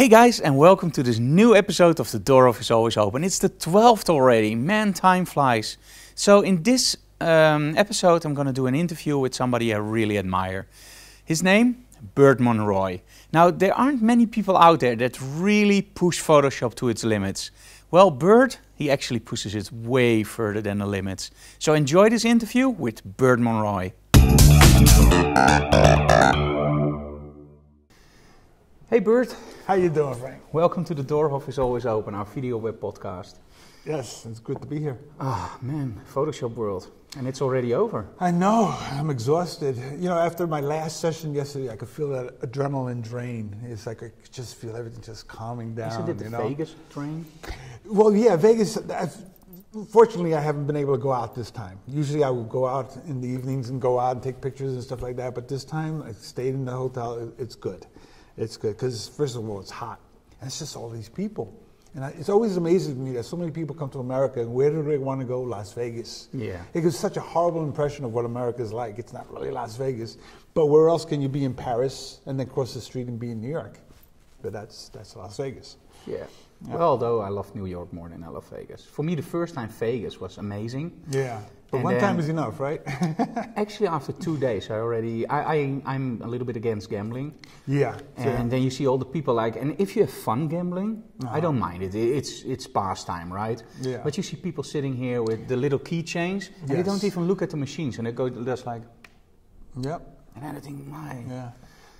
Hey guys, and welcome to this new episode of The Doorhof is Always Open. It's the 12th already. Man, time flies. So in this episode I'm going to do an interview with somebody I really admire. His name? Bert Monroy. Now, there aren't many people out there that really push Photoshop to its limits. Well, Bert, he actually pushes it way further than the limits. So enjoy this interview with Bert Monroy. Hey Bert. How you doing, Frank? Welcome to The Doorhof is Always Open, our video web podcast. Yes, it's good to be here. Ah, man, Photoshop world. And it's already over. I know, I'm exhausted. You know, after my last session yesterday, I could feel that adrenaline drain. It's like I could just feel everything just calming down. Isn't it the Vegas drain? Well, yeah, Vegas. Fortunately, I haven't been able to go out this time. Usually I would go out in the evenings and go out and take pictures and stuff like that. But this time, I stayed in the hotel. It's good. It's good because, first of all, it's hot. And it's just all these people. And it's always amazing to me that so many people come to America, and where do they want to go? Las Vegas. Yeah. It gives such a horrible impression of what America is like. It's not really Las Vegas. But where else can you be in Paris and then cross the street and be in New York? But that's Las Vegas. Yeah. Well, although I love New York more than I love Vegas. For me, the first time Vegas was amazing. Yeah. But one time is enough, right? Actually, after 2 days, I'm a little bit against gambling. Yeah. And then you see all the people and if you have fun gambling, I don't mind it. It's pastime, right? Yeah. But you see people sitting here with the little keychains, and they don't even look at the machines, and they go just like. Yep. And I think, my. Yeah.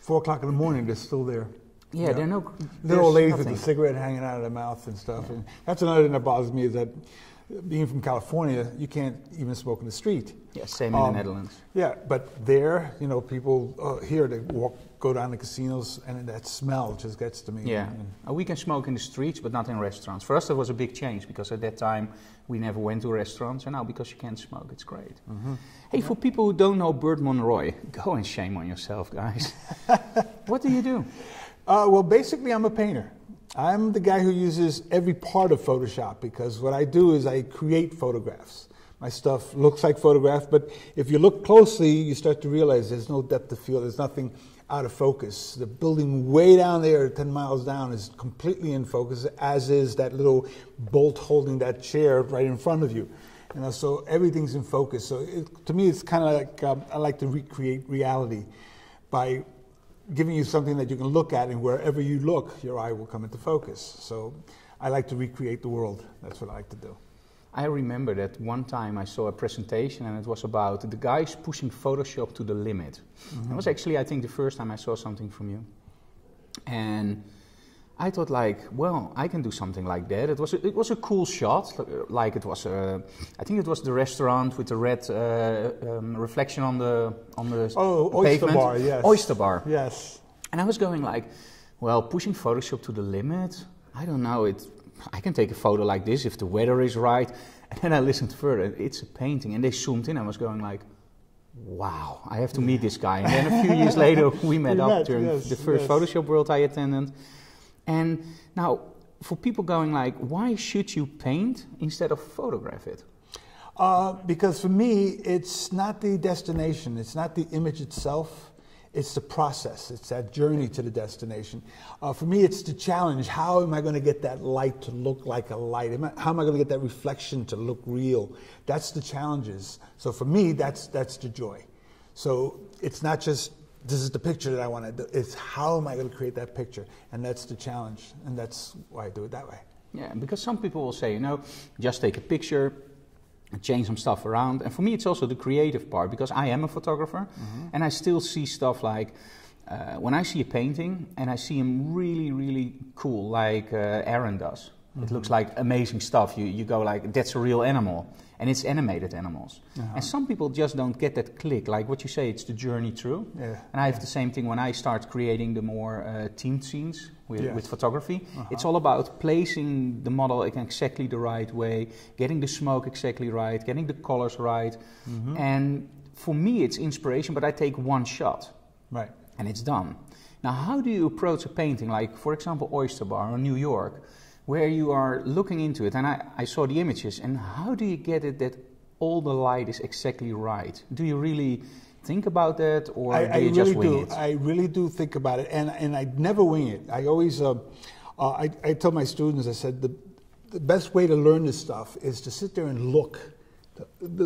4 o'clock in the morning, they're still there. Yeah, yep. They're no. Little ladies with a cigarette hanging out of their mouth and stuff. Yeah. And that's another thing that bothers me is that. Being from California, you can't even smoke in the street. Yeah, same in the Netherlands. Yeah, but there, you know, people here, they go down to casinos, and that smell just gets to me. Yeah, we can smoke in the streets, but not in restaurants. For us, that was a big change, because at that time, we never went to restaurants, and now because you can't smoke, it's great. Mm-hmm. Hey, for people who don't know Bert Monroy, go and shame on yourself, guys. What do you do? Well, basically, I'm a painter. I'm the guy who uses every part of Photoshop, because what I do is I create photographs. My stuff looks like photographs, but if you look closely, you start to realize there's no depth of field, there's nothing out of focus. The building way down there, 10 miles down, is completely in focus, as is that little bolt holding that chair right in front of you. You know, so everything's in focus. So to me, it's kind of like I like to recreate reality by giving you something that you can look at, and wherever you look, your eye will come into focus. So I like to recreate the world. That's what I like to do. I remember that one time I saw a presentation, and it was about the guys pushing Photoshop to the limit. Mm-hmm. It was actually, I think, the first time I saw something from you. And I thought, well, I can do something like that. It was a cool shot. Like it was, I think it was the restaurant with the red reflection on the pavement. Oyster Bar, yes. Oyster Bar. Yes. And I was going well, pushing Photoshop to the limit. I don't know. I can take a photo like this if the weather is right. And then I listened further. It's a painting, and they zoomed in. I was going wow, I have to meet this guy. And then a few years later, we met up during the first Photoshop World I attended. And now, for people going why should you paint instead of photograph it? Because for me, it's not the destination, it's not the image itself, it's the process, it's that journey to the destination. For me, it's the challenge. How am I going to get that light to look like a light? How am I going to get that reflection to look real? That's the challenges. So for me, that's the joy. So it's not just, this is the picture that I want to do. It's how am I going to create that picture? And that's the challenge. And that's why I do it that way. Yeah, because some people will say, just take a picture and change some stuff around. And for me, it's also the creative part, because I am a photographer. Mm-hmm. And I still see stuff when I see a painting and I see him really, really cool, like Aaron does. Mm-hmm. It looks like amazing stuff. You go that's a real animal. And it's animated animals. Uh-huh. And some people just don't get that click. Like what you say, it's the journey through. Yeah. And I have the same thing when I start creating the more themed scenes with photography. Uh-huh. It's all about placing the model in exactly the right way, getting the smoke exactly right, getting the colors right. Mm-hmm. And for me, it's inspiration, but I take one shot. Right. And it's done. Now, how do you approach a painting, like, for example, Oyster Bar or New York, where you are looking into it, and I saw the images, and how do you get it that all the light is exactly right? Do you really think about that, or I do you just wing it? I really do think about it, and I never wing it. I always, I tell my students, I said, the best way to learn this stuff is to sit there and look.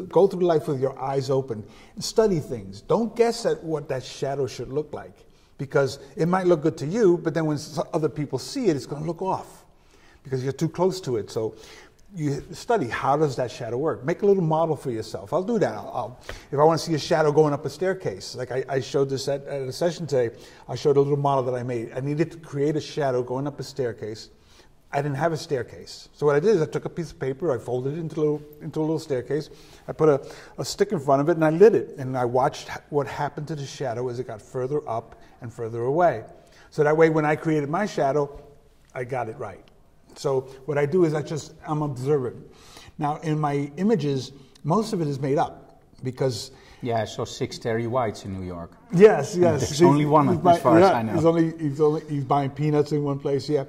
Go through life with your eyes open and study things. Don't guess at what that shadow should look like, because it might look good to you, but then when other people see it, it's going to look off because you're too close to it. So you study, how does that shadow work? Make a little model for yourself. I'll do that. If I want to see a shadow going up a staircase, like I showed this at a session today, I showed a little model that I made. I needed to create a shadow going up a staircase. I didn't have a staircase. So what I did is I took a piece of paper, I folded it into a little staircase, I put a stick in front of it, and I lit it. And I watched what happened to the shadow as it got further up and further away. So that way, when I created my shadow, I got it right. So what I do is I'm observant. Now, in my images, most of it is made up because... Yeah, I saw 6 Terry Whites in New York. Yes. There's only one, as far as I know. He's buying peanuts in one place, yeah.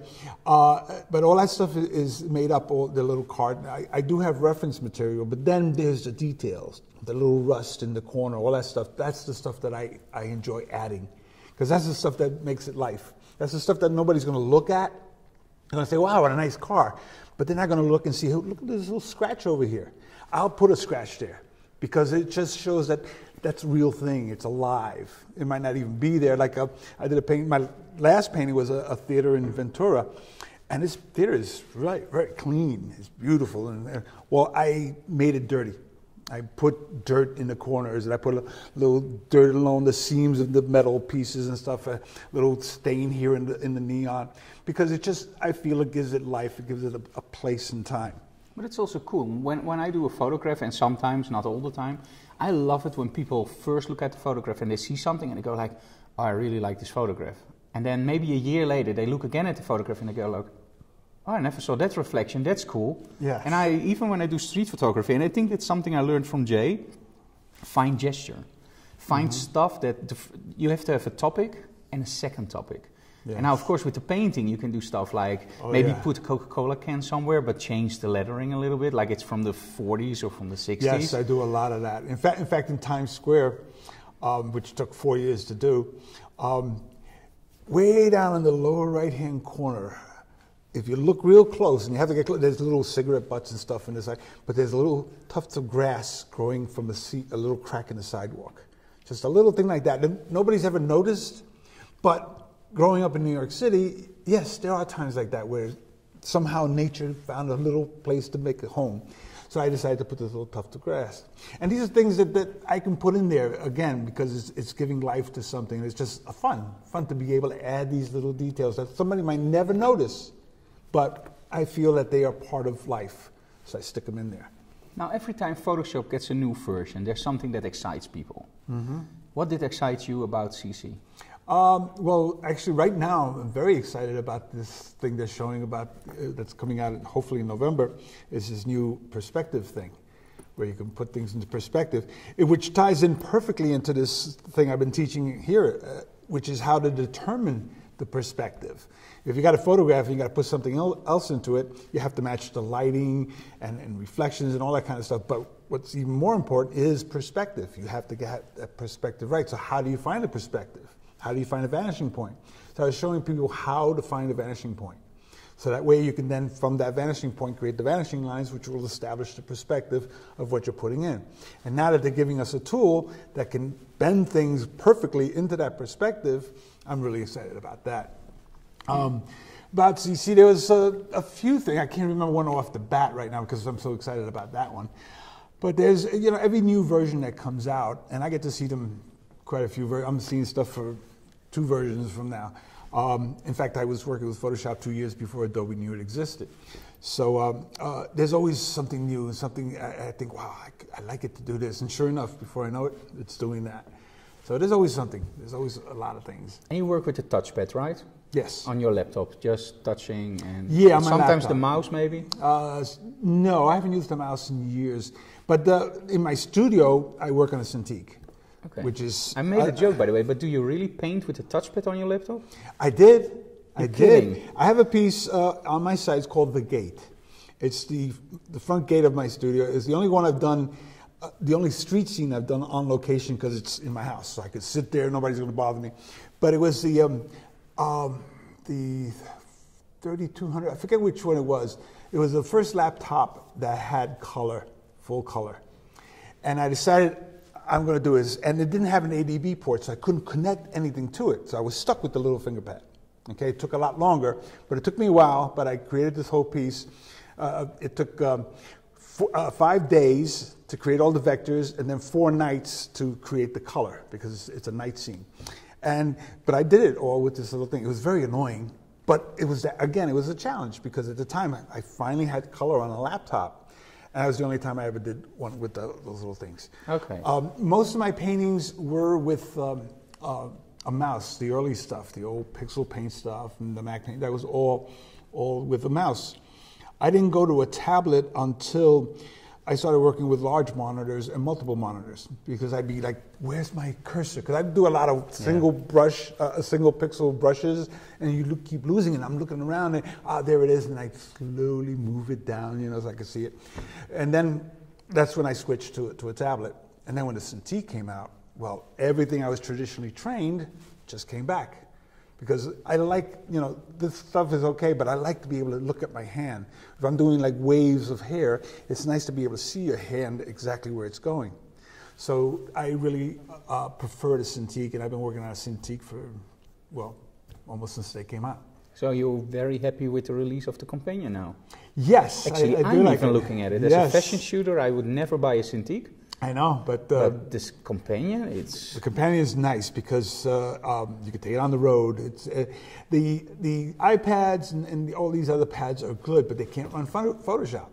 But all that stuff is made up, all the little card. I do have reference material, but then there's the details, the little rust in the corner, all that stuff. That's the stuff that I enjoy adding, because that's the stuff that makes it life. That's the stuff that nobody's going to look at. They're going to say, wow, what a nice car. But they're not going to look and see, look at this little scratch over here. I'll put a scratch there, because it just shows that that's a real thing. It's alive. It might not even be there. Like I did a painting. My last painting was a theater in Ventura, and this theater is very clean. It's beautiful. And well, I made it dirty. I put dirt in the corners, and I put a little dirt along the seams of the metal pieces and stuff. A little stain here in the neon, because I feel it gives it life. It gives it a place and time. But it's also cool. When I do a photograph, and sometimes, not all the time, I love it when people first look at the photograph and they see something and they go like, oh, I really like this photograph. And then maybe a year later, they look again at the photograph and they go like, oh, I never saw that reflection, that's cool. Yes. And even when I do street photography, and I think it's something I learned from Jay, find gesture. Find stuff that, you have to have a topic and a second topic. Yes. And now, of course, with the painting, you can do stuff like put a Coca-Cola can somewhere, but change the lettering a little bit, like it's from the 40s or from the 60s. Yes, I do a lot of that. In fact, in Times Square, which took 4 years to do, way down in the lower right-hand corner, if you look real close, and you have to get close, there's little cigarette butts and stuff in the side, but there's little tufts of grass growing from a little crack in the sidewalk. Just a little thing like that. And nobody's ever noticed, but growing up in New York City, yes, there are times like that where somehow nature found a little place to make a home. So I decided to put this little tuft of grass. And these are things that I can put in there, again, because it's giving life to something. It's just fun to be able to add these little details that somebody might never notice, but I feel that they are part of life, so I stick them in there. Now, every time Photoshop gets a new version, there's something that excites people. What did excite you about CC? Well, actually, right now, I'm very excited about this thing they're showing about, that's coming out hopefully in November, is this new perspective thing, where you can put things into perspective, which ties in perfectly into this thing I've been teaching here, which is how to determine the perspective. If you got a photograph and you got to put something else into it, you have to match the lighting and reflections and all that kind of stuff. But what's even more important is perspective. You have to get that perspective right. So how do you find a perspective? How do you find a vanishing point? So I was showing people how to find a vanishing point. So that way you can then, from that vanishing point, create the vanishing lines, which will establish the perspective of what you're putting in. And now that they're giving us a tool that can bend things perfectly into that perspective, I'm really excited about that. About CC, there was a few things. I can't remember one off the bat right now because I'm so excited about that one. But there's, every new version that comes out, and I get to see them quite a few. I'm seeing stuff for 2 versions from now. In fact, I was working with Photoshop 2 years before Adobe knew it existed. So there's always something new, something I think, wow, I like it to do this. And sure enough, before I know it, it's doing that. So there's always something. There's always a lot of things. And you work with the touchpad, right? Yes. On your laptop, just touching and on my sometimes laptop. the mouse maybe? No, I haven't used the mouse in years. But in my studio, I work on a Cintiq. Okay. Which is... I made a joke, by the way, but do you really paint with a touchpad on your laptop? I did. You're kidding. Did. I have a piece on my site. It's called The Gate. It's the front gate of my studio. It's the only one I've done the only street scene I've done on location because it's in my house, so I could sit there, nobody's going to bother me. But it was the 3200, I forget which one it was. It was the first laptop that had color, full color. And I decided I'm going to do this, and it didn't have an ADB port, so I couldn't connect anything to it. So I was stuck with the little finger pad. Okay, it took a lot longer, but it took me a while, but I created this whole piece. It took 5 days to create all the vectors, and then 4 nights to create the color, because it's a night scene. But I did it all with this little thing. It was very annoying, but it was, again, it was a challenge, because at the time I finally had color on a laptop. And that was the only time I ever did one with those little things. Okay. Most of my paintings were with a mouse, the early stuff, the old pixel paint stuff and the Mac paint. That was all with a mouse. I didn't go to a tablet until I started working with large monitors and multiple monitors, because I'd be like, where's my cursor? Because I do a lot of single brush, single pixel brushes, and you keep losing it. I'm looking around, and there it is, and I slowly move it down, you know, so I could see it. And then that's when I switched to a tablet. And then when the Cintiq came out, well, everything I was traditionally trained just came back. Because I like, you know, this stuff is okay, but I like to be able to look at my hand. If I'm doing like waves of hair, it's nice to be able to see your hand exactly where it's going. So I really prefer the Cintiq, and I've been working on a Cintiq for, well, almost since they came out. So you're very happy with the release of the Companion now? Yes. Actually, I'm even looking at it. As a fashion shooter, I would never buy a Cintiq. I know, but this Companion, the Companion is nice because you can take it on the road. It's the iPads and all these other pads are good, but they can't run Photoshop.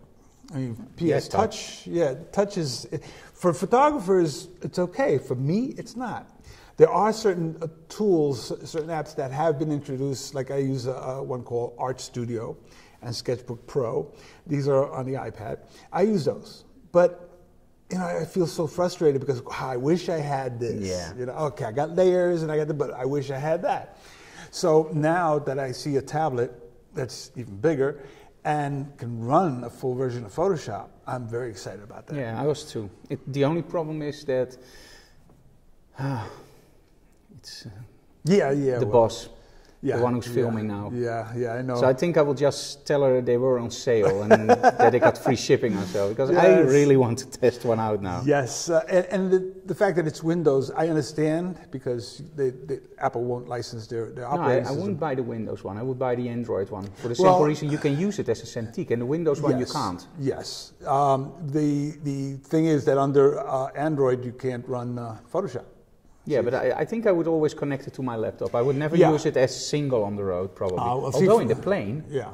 I mean, PS Touch, Touch is for photographers. It's okay. For me, it's not. There are certain tools, certain apps that have been introduced. Like I use one called Art Studio and Sketchbook Pro. These are on the iPad. I use those, but you know, I feel so frustrated because I wish I had this. Yeah. You know, okay, I got layers and I got but I wish I had that. So now that I see a tablet that's even bigger and can run a full version of Photoshop, I'm very excited about that. Yeah, I was too. The only problem is that it's the boss. Yeah, the one who's filming now. Yeah, I know. So I think I will just tell her they were on sale and that they got free shipping on sale, because I really want to test one out now. Yes, and the fact that it's Windows, I understand, because Apple won't license their operating system. I wouldn't buy the Windows one. I would buy the Android one for the simple reason you can use it as a Cintiq, and the Windows one you can't. Yes. The thing is that under Android you can't run Photoshop. Yeah, but I think I would always connect it to my laptop. I would never use it as single on the road, probably. Although in the plane. Yeah.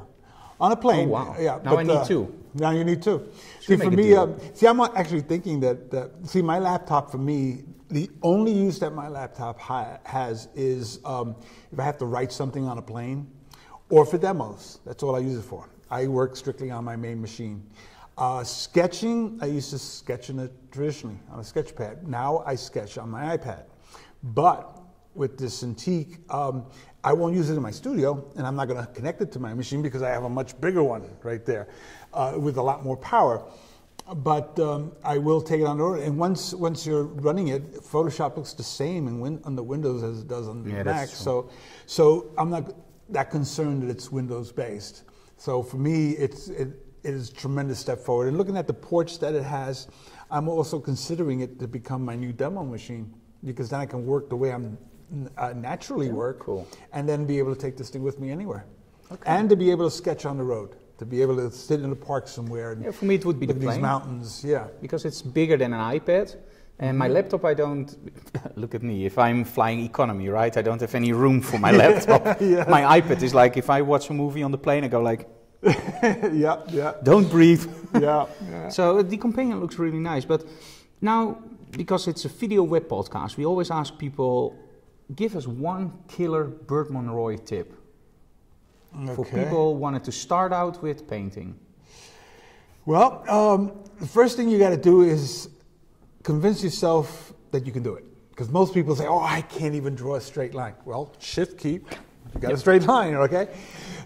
On a plane. Oh, wow. Yeah, now I need two. Now you need two. See, for me, I'm actually thinking that, my laptop for me, the only use that my laptop has is if I have to write something on a plane or for demos. That's all I use it for. I work strictly on my main machine. Sketching, I used to sketch traditionally on a sketch pad. Now I sketch on my iPad. But with this Cintiq, I won't use it in my studio, and I'm not going to connect it to my machine because I have a much bigger one right there with a lot more power. But I will take it on the road, and once you're running it, Photoshop looks the same on the Windows as it does on the Mac. So I'm not that concerned that it's Windows based. So for me, it is a tremendous step forward. And looking at the ports that it has, I'm also considering it to become my new demo machine, because then I can work the way I'm naturally work, and then be able to take this thing with me anywhere. Okay. And to be able to sketch on the road, to be able to sit in the park somewhere. And for me it would be the plane. These mountains, because it's bigger than an iPad. And my laptop, I don't, look at me, if I'm flying economy, right? I don't have any room for my laptop. My iPad is like, if I watch a movie on the plane, I go like, don't breathe. So the Companion looks really nice. But now, because it's a video web podcast, we always ask people, give us one killer Bert Monroy tip for people who wanted to start out with painting. Well, the first thing you got to do is convince yourself that you can do it. Because most people say, oh, I can't even draw a straight line. Well, shift key, you got a straight line, okay?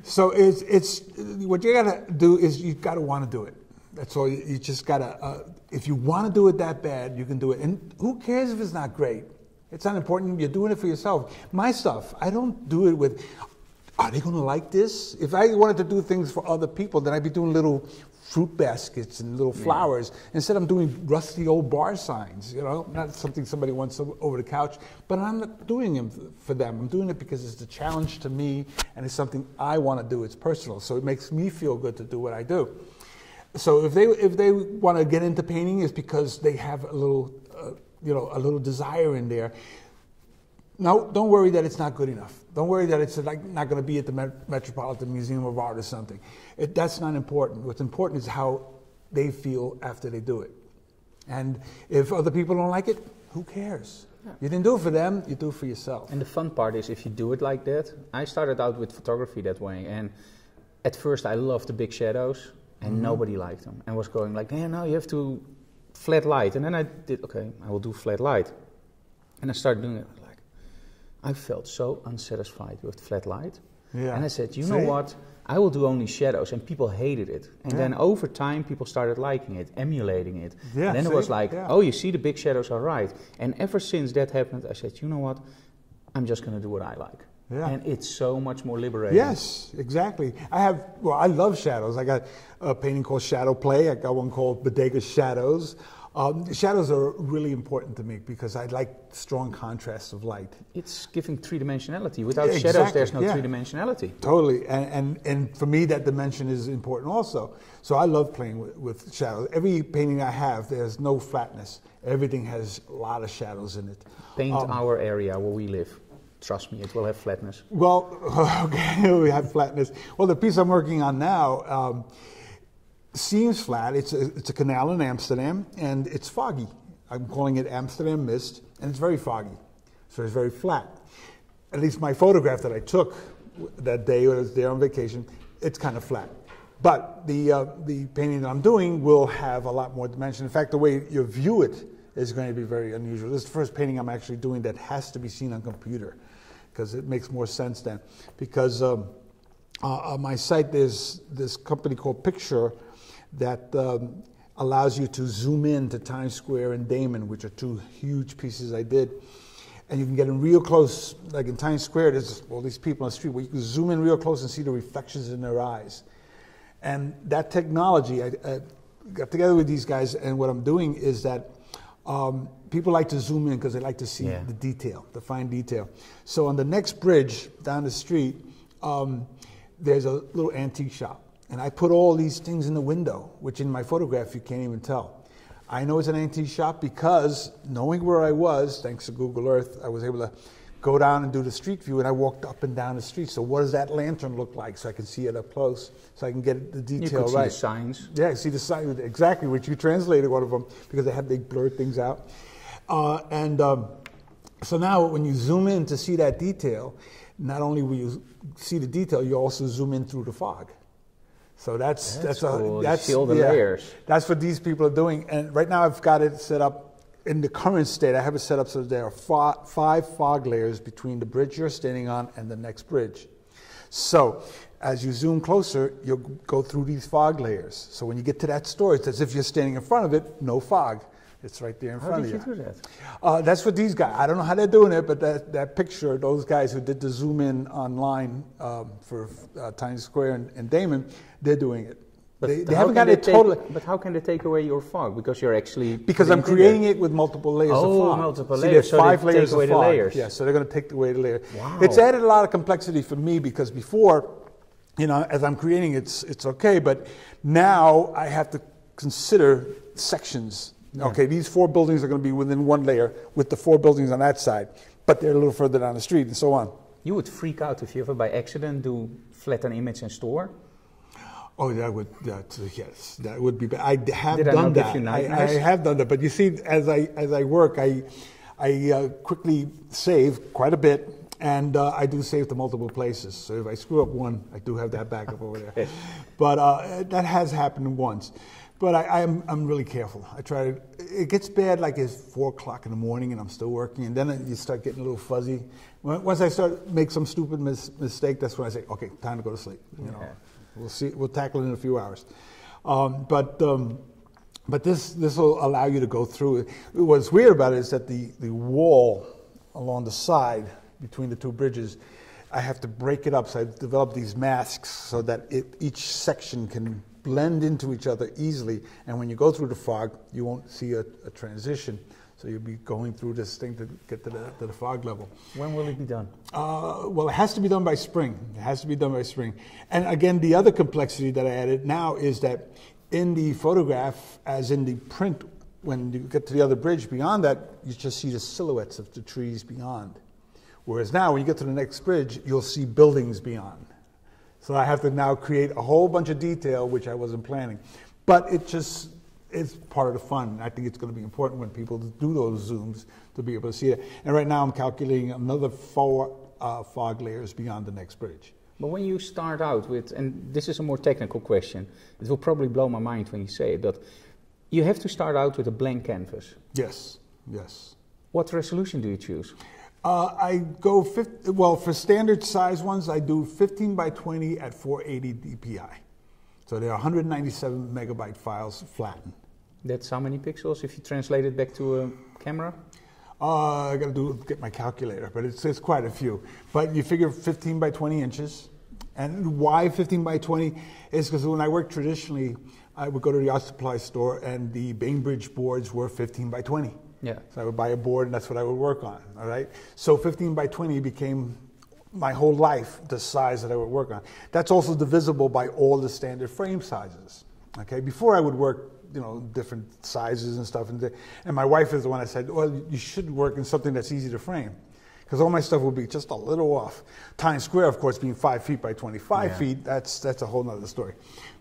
So it's what you got to do is you got to want to do it. That's all. You just gotta. If you want to do it that bad, you can do it. And who cares if it's not great? It's not important. You're doing it for yourself. My stuff, I don't do it with, are they going to like this? If I wanted to do things for other people, then I'd be doing little fruit baskets and little flowers. Instead, I'm doing rusty old bar signs, you know, not something somebody wants over the couch, but I'm not doing them for them. I'm doing it because it's a challenge to me, and it's something I want to do. It's personal, so it makes me feel good to do what I do. So if they want to get into painting, it's because they have a little, a little desire in there. No, don't worry that it's not good enough. Don't worry that it's like not going to be at the Metropolitan Museum of Art or something. That's not important. What's important is how they feel after they do it. And if other people don't like it, who cares? Yeah. You didn't do it for them, you do it for yourself. And the fun part is if you do it like that. I started out with photography that way, and at first I loved the big shadows, and nobody liked them. And was going like, yeah, no, you have to flat light. And then I did, okay, I will do flat light. And I started doing it. I felt so unsatisfied with flat light. Yeah. And I said, you know what? I will do only shadows. And people hated it. And then over time, people started liking it, emulating it. Yeah, and then it was like, oh, you see, the big shadows are right. And ever since that happened, I said, you know what? I'm just going to do what I like. Yeah. And it's so much more liberating. Yes, exactly. I love shadows. I got a painting called Shadow Play. I got one called Bodega Shadows. Shadows are really important to me because I like strong contrasts of light. It's giving three-dimensionality. Without shadows, there's no three-dimensionality. Totally, and for me, that dimension is important also. So I love playing with shadows. Every painting I have, there's no flatness. Everything has a lot of shadows in it. Paint our area where we live. Trust me, it will have flatness. Well, okay, we have flatness. Well, the piece I'm working on now seems flat. It's a canal in Amsterdam, and it's foggy. I'm calling it Amsterdam Mist, and it's very foggy, so it's very flat. At least my photograph that I took that day when I was there on vacation, it's kind of flat. But the painting that I'm doing will have a lot more dimension. In fact, the way you view it is going to be very unusual. This is the first painting I'm actually doing that has to be seen on computer, because it makes more sense then. Because on my site, there's this company called Picture that allows you to zoom in to Times Square and Damon, which are two huge pieces I did. And you can get in real close, like in Times Square, there's all these people on the street where you can zoom in real close and see the reflections in their eyes. And that technology, I got together with these guys, and what I'm doing is that people like to zoom in because they like to see the detail, the fine detail. So on the next bridge down the street, there's a little antique shop. And I put all these things in the window, which in my photograph you can't even tell. I know it's an antique shop because knowing where I was, thanks to Google Earth, I was able to go down and do the street view, and I walked up and down the street. So what does that lantern look like so I can see it up close, so I can get the detail right. You could see the signs. Yeah, see the signs, exactly, which you translated one of them because they blurred things out. So now when you zoom in to see that detail, not only will you see the detail, you also zoom in through the fog. So that's cool. That's see all the layers. That's what these people are doing. And right now I've got it set up in the current state. I have it set up so that there are 5 fog layers between the bridge you're standing on and the next bridge. So as you zoom closer, you'll go through these fog layers. So when you get to that store, it's as if you're standing in front of it, no fog. It's right there in front of you. How did you do that? That's what these guys, I don't know how they're doing it, but that picture, those guys who did the zoom in online for Times Square and Damon, they're doing it. They haven't got it totally. But how can they take away your fog? Because you're actually... Because I'm creating it with multiple layers of fog. Multiple layers. There's so 5 layers of fog. Layers. Yeah, so they're going to take away the layers. Wow. It's added a lot of complexity for me because before, as I'm creating it's okay, but now I have to consider sections. Yeah. Okay, these 4 buildings are going to be within 1 layer with the 4 buildings on that side, but they're a little further down the street and so on. You would freak out if you ever by accident do flatten image and store? Oh, that would be bad. I have done that. I have done that, but you see, as I work, I quickly save quite a bit, and I do save to multiple places. So if I screw up one, I do have that backup over there. But that has happened once. But I'm really careful. I try to. It gets bad like it's 4 o'clock in the morning and I'm still working, and then you start getting a little fuzzy. Once I start make some stupid mistake, that's when I say, okay, time to go to sleep. We'll see. We'll tackle it in a few hours. But this will allow you to go through it. What's weird about it is that the wall along the side between the two bridges, I have to break it up. So I've developed these masks so that each section can blend into each other easily. And when you go through the fog, you won't see a transition. So you'll be going through this thing to get to the fog level. When will it be done? Well, it has to be done by spring. It has to be done by spring. And again, the other complexity that I added now is that in the photograph, as in the print, when you get to the other bridge beyond that, you just see the silhouettes of the trees beyond. Whereas now, when you get to the next bridge, you'll see buildings beyond. So I have to now create a whole bunch of detail, which I wasn't planning. But it's part of the fun. I think it's going to be important when people do those zooms to be able to see it. And right now, I'm calculating another 4 fog layers beyond the next bridge. But when you start out with, and this is a more technical question, it will probably blow my mind when you say it, but you have to start out with a blank canvas. Yes, yes. What resolution do you choose? I go, for standard size ones, I do 15 by 20 at 480 dpi. So they're 197 megabyte files flattened. That's how many pixels if you translate it back to a camera? I got to get my calculator, but it's quite a few. But you figure 15 by 20 inches. And why 15 by 20 is because when I worked traditionally, I would go to the art supply store and the Bainbridge boards were 15 by 20. Yeah. So I would buy a board and that's what I would work on, all right? So 15 by 20 became my whole life the size that I would work on. That's also divisible by all the standard frame sizes, okay? Before I would work, different sizes and stuff. And my wife is the one that said, well, you should work in something that's easy to frame. Because all my stuff will be just a little off. Times Square, of course, being 5 feet by 25 feet, that's a whole nother story.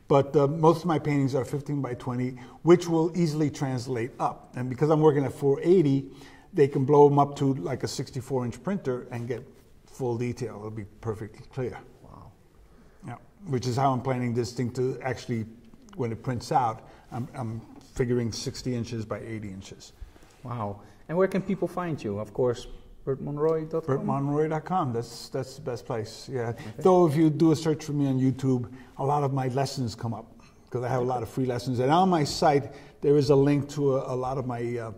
But most of my paintings are 15 by 20, which will easily translate up. And because I'm working at 480, they can blow them up to like a 64-inch printer and get full detail. It'll be perfectly clear. Wow. Yeah, which is how I'm planning this thing to actually, when it prints out, I'm figuring 60 inches by 80 inches. Wow. And where can people find you? Of course, BertMonroy.com? BertMonroy.com, that's the best place, yeah. Okay. Though if you do a search for me on YouTube, a lot of my lessons come up, because I have a lot of free lessons. And on my site, there is a link to a lot of my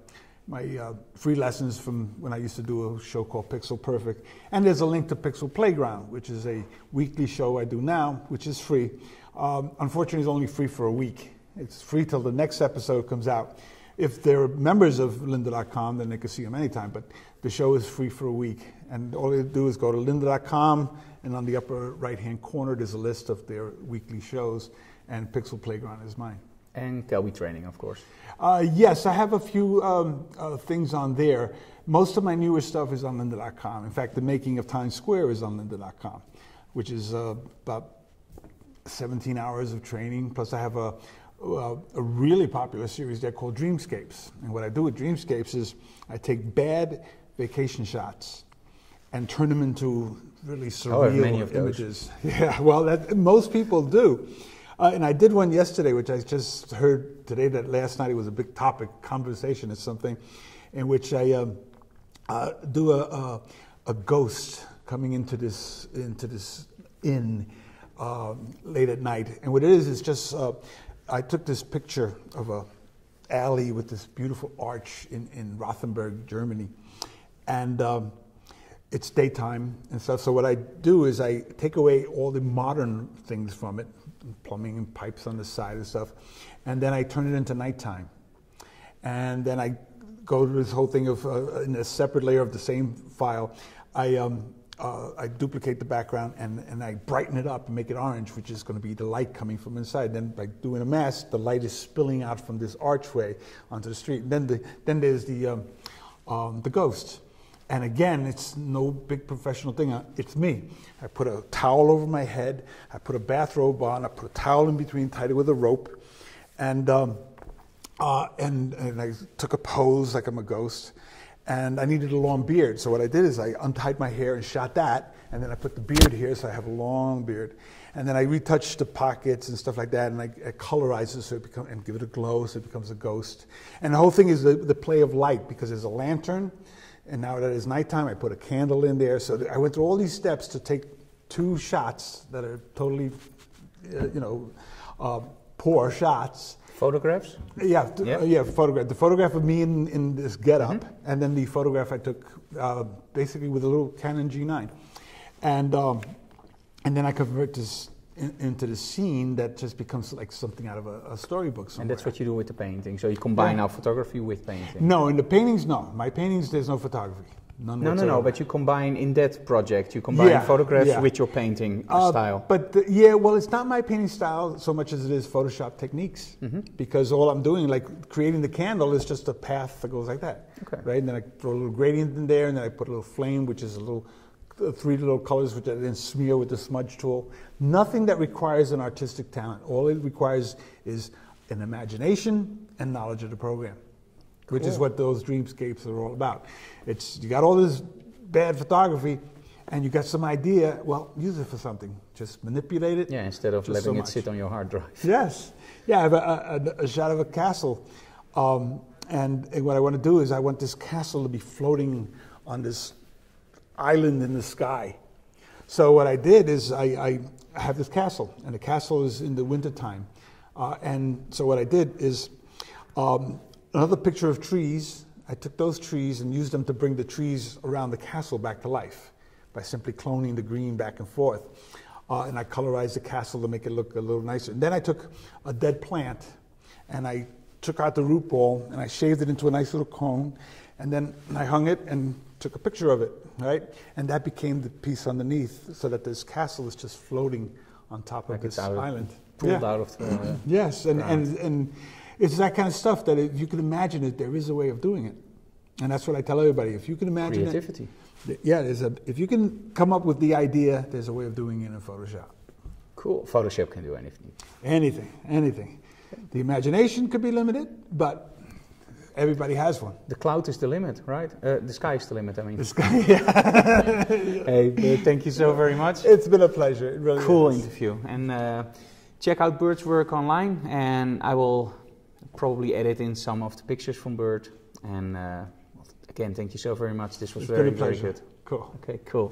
free lessons from when I used to do a show called Pixel Perfect. And there's a link to Pixel Playground, which is a weekly show I do now, which is free. Unfortunately, it's only free for a week. It's free till the next episode comes out. If they're members of lynda.com, then they can see them anytime, but the show is free for a week. And all they do is go to lynda.com, and on the upper right-hand corner, there's a list of their weekly shows, and Pixel Playground is mine. And Kelby Training, of course. Yes, I have a few things on there. Most of my newer stuff is on lynda.com. In fact, the making of Times Square is on lynda.com, which is about 17 hours of training. Plus, I have a really popular series there called Dreamscapes. And what I do with Dreamscapes is I take bad vacation shots and turn them into really surreal images. Yeah, well, most people do. And I did one yesterday, which I just heard today, that last night it was a big topic, conversation or something, in which I do a ghost coming into this inn late at night. And what it is just... I took this picture of a alley with this beautiful arch in Rothenburg, Germany, and it's daytime and stuff. So what I do is I take away all the modern things from it, plumbing and pipes on the side and stuff, and then I turn it into nighttime. And then I go to this whole thing of in a separate layer of the same file. I duplicate the background and I brighten it up and make it orange, which is going to be the light coming from inside. Then by doing a mask, the light is spilling out from this archway onto the street. And then there's the ghost. And again, it's no big professional thing. It's me. I put a towel over my head. I put a bathrobe on. I put a towel in between, tied it with a rope. And I took a pose like I'm a ghost. And I needed a long beard, so what I did is I untied my hair and shot that, and then I put the beard here, so I have a long beard. And then I retouched the pockets and stuff like that, and I colorize it so it becomes, and give it a glow so it becomes a ghost. And the whole thing is the play of light, because there's a lantern, and now that it's nighttime, I put a candle in there. So I went through all these steps to take 2 shots that are totally, poor shots. Photographs? Yeah, photograph. The photograph of me in this getup, and then the photograph I took basically with a little Canon G9, and then I convert this into the scene that just becomes like something out of a storybook somewhere. And that's what you do with the painting. So you combine now photography with painting. No, in the paintings, no. My paintings, there's no photography. None whatsoever. No. But you combine in that project. You combine photographs with your painting style. But well, it's not my painting style so much as it is Photoshop techniques. Because all I'm doing, like creating the candle, is just a path that goes like that. Okay. Right, and then I throw a little gradient in there, and then I put a little flame, which is a little 3 little colors, which I then smear with the smudge tool. Nothing that requires an artistic talent. All it requires is an imagination and knowledge of the program. Which is what those Dreamscapes are all about. It's, you got all this bad photography, and you got some idea, well, use it for something. Just manipulate it. Yeah, instead of letting it sit on your hard drive. Yes. Yeah, I have a shot of a castle. And what I want to do is I want this castle to be floating on this island in the sky. So what I did is I have this castle, and the castle is in the wintertime. And so what I did is another picture of trees. I took those trees and used them to bring the trees around the castle back to life by simply cloning the green back and forth. And I colorized the castle to make it look a little nicer. And then I took a dead plant and I took out the root ball and I shaved it into a nice little cone. And then I hung it and took a picture of it, right? And that became the piece underneath, so that this castle is just floating on top of this island. Pulled out of the yes, and it's that kind of stuff that if you can imagine it, there is a way of doing it. And that's what I tell everybody. If you can imagine creativity. If you can come up with the idea, there's a way of doing it in Photoshop. Cool. Photoshop can do anything. Anything. The imagination could be limited, but everybody has one. The cloud is the limit, right? The sky is the limit, I mean. The sky, yeah. Hey, Bert, thank you so very much. It's been a pleasure. It really cool is. Interview. And check out Bert's work online, and I will probably edit in some of the pictures from Bert. And again, thank you so very much. This was very good. Cool. Okay, cool.